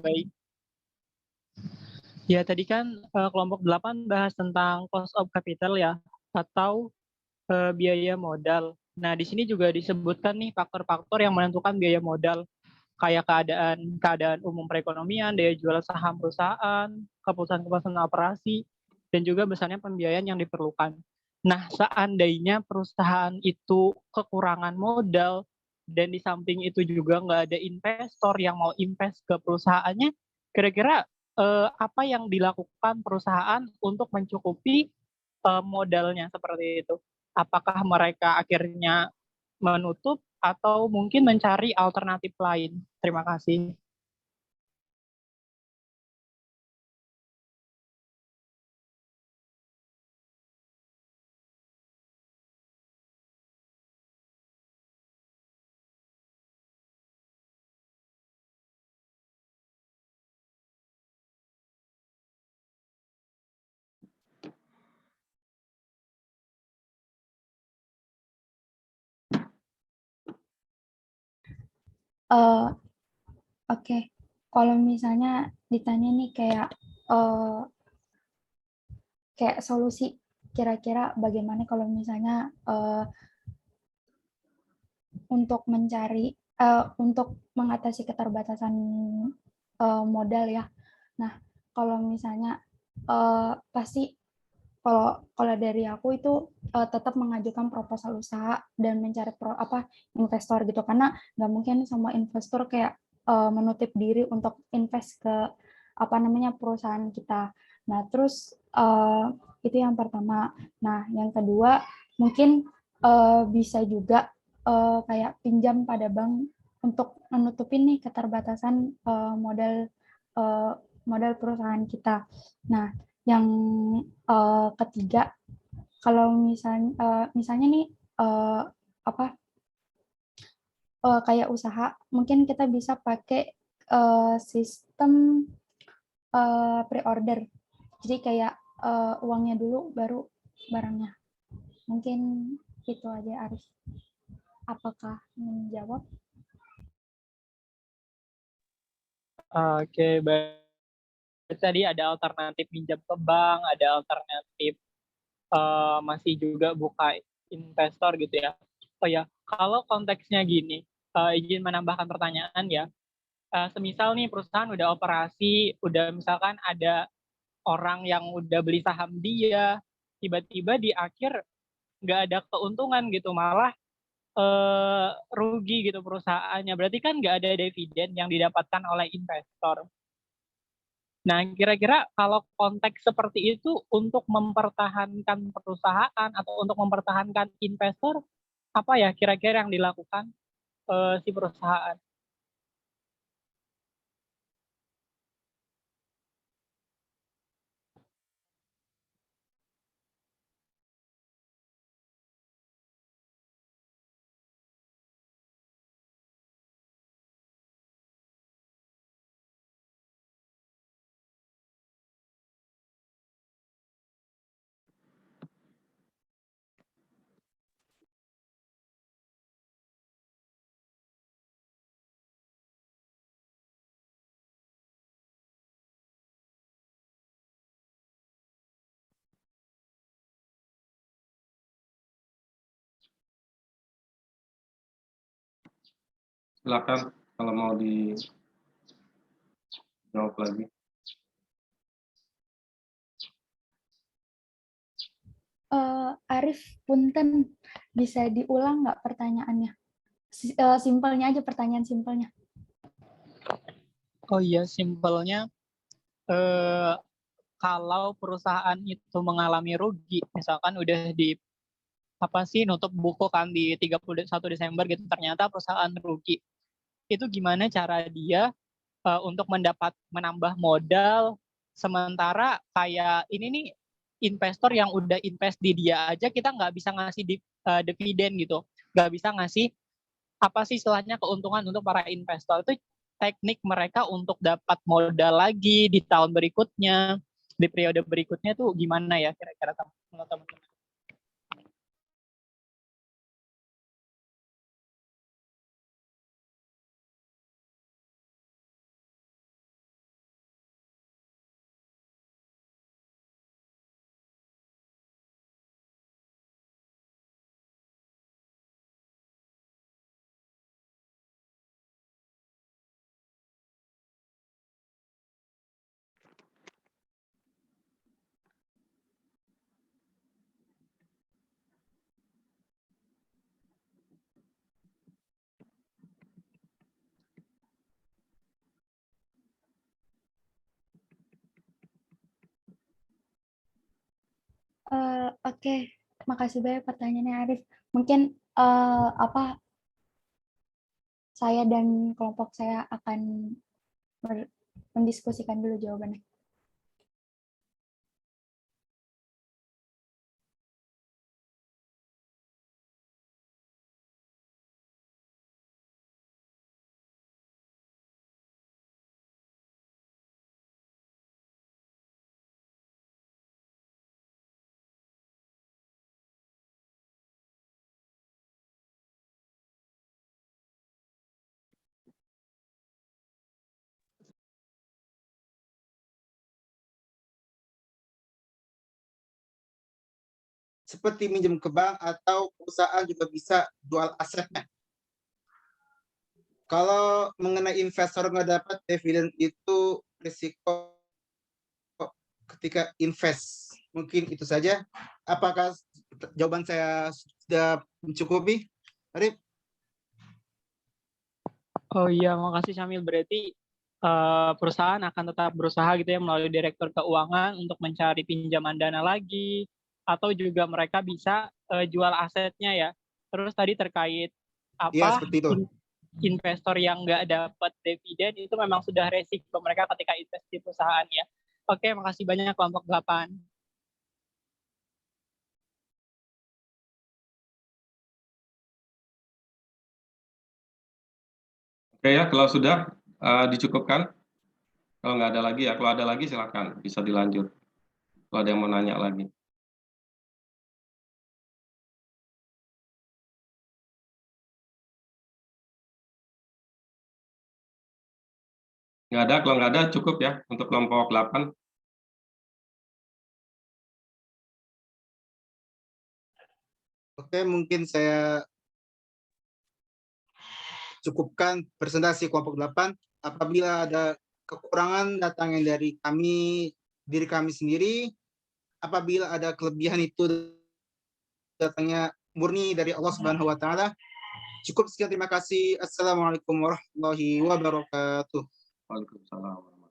Baik. Ya tadi kan, kelompok 8 bahas tentang cost of capital ya, atau, biaya modal. Nah, di sini juga disebutkan nih faktor-faktor yang menentukan biaya modal, kayak keadaan keadaan umum perekonomian, daya jual saham perusahaan, keputusan-keputusan operasi, dan juga besarnya pembiayaan yang diperlukan. Nah, seandainya perusahaan itu kekurangan modal, dan di samping itu juga nggak ada investor yang mau invest ke perusahaannya, kira-kira, apa yang dilakukan perusahaan untuk mencukupi, modalnya seperti itu? Apakah mereka akhirnya menutup atau mungkin mencari alternatif lain? Terima kasih. Eh, Oke, kalau misalnya ditanya nih kayak eh, kayak solusi kira-kira bagaimana kalau misalnya untuk mencari untuk mengatasi keterbatasan modal ya. Nah, kalau misalnya pasti kalau kalau dari aku itu tetap mengajukan proposal usaha dan mencari investor gitu karena nggak mungkin semua investor kayak menutup diri untuk invest ke apa namanya perusahaan kita. Nah, terus itu yang pertama. Nah, yang kedua mungkin bisa juga kayak pinjam pada bank untuk menutupin nih keterbatasan eh, modal perusahaan kita. Nah, yang ketiga, kalau misalnya nih eh, apa kayak usaha, mungkin kita bisa pakai sistem pre-order. Jadi kayak uangnya dulu baru barangnya. Mungkin itu aja Arif. Apakah menjawab? Oke, baik. Tadi ada alternatif pinjam ke bank, ada alternatif, masih juga buka investor gitu ya. Oh ya, kalau konteksnya gini, izin menambahkan pertanyaan ya, semisal nih perusahaan udah operasi, udah misalkan ada orang yang udah beli saham dia, tiba-tiba di akhir nggak ada keuntungan gitu, malah, rugi gitu perusahaannya, berarti kan nggak ada dividen yang didapatkan oleh investor. Nah, kira-kira kalau konteks seperti itu untuk mempertahankan perusahaan atau untuk mempertahankan investor, apa ya kira-kira yang dilakukan, si perusahaan? Silakan kalau mau dijawab lagi. Arif, punten bisa diulang nggak pertanyaannya? Simpelnya aja pertanyaan simpelnya. Oh iya, simpelnya, eee, kalau perusahaan itu mengalami rugi, misalkan udah di apa sih, nutup buku kan di 31 Desember gitu, ternyata perusahaan rugi. Itu gimana cara dia, untuk menambah modal, sementara kayak ini nih, investor yang udah invest di dia aja kita nggak bisa ngasih dividen gitu, nggak bisa ngasih, apa sih istilahnya, keuntungan untuk para investor. Itu teknik mereka untuk dapat modal lagi di tahun berikutnya, di periode berikutnya tuh gimana ya kira-kira menurut teman-teman? Oke, makasih banyak pertanyaannya Arif. Mungkin saya dan kelompok saya akan mendiskusikan dulu jawabannya. Seperti minjem ke bank atau perusahaan juga bisa jual asetnya. Kalau mengenai investor nggak dapat dividen itu risiko ketika invest. Mungkin itu saja. Apakah jawaban saya sudah mencukupi? Arif? Oh iya, makasih Syamil. Berarti perusahaan akan tetap berusaha gitu ya melalui direktur keuangan untuk mencari pinjaman dana lagi, atau juga mereka bisa jual asetnya ya. Terus tadi terkait Iya, apa seperti itu. investor yang nggak dapat dividen itu memang sudah resiko mereka ketika invest di perusahaan ya. Oke, makasih banyak kelompok 8. Oke ya, kalau sudah dicukupkan. Kalau nggak ada lagi ya, kalau ada lagi silakan bisa dilanjut. Kalau ada yang mau nanya lagi. Nggak ada, kalau nggak ada cukup ya untuk kelompok 8. Oke, mungkin saya cukupkan presentasi kelompok 8. Apabila ada kekurangan datangnya dari kami, diri kami sendiri. Apabila ada kelebihan itu datangnya murni dari Allah Subhanahu wa taala. Cukup sekian, terima kasih. Assalamualaikum warahmatullahi wabarakatuh. Waalaikumsalam.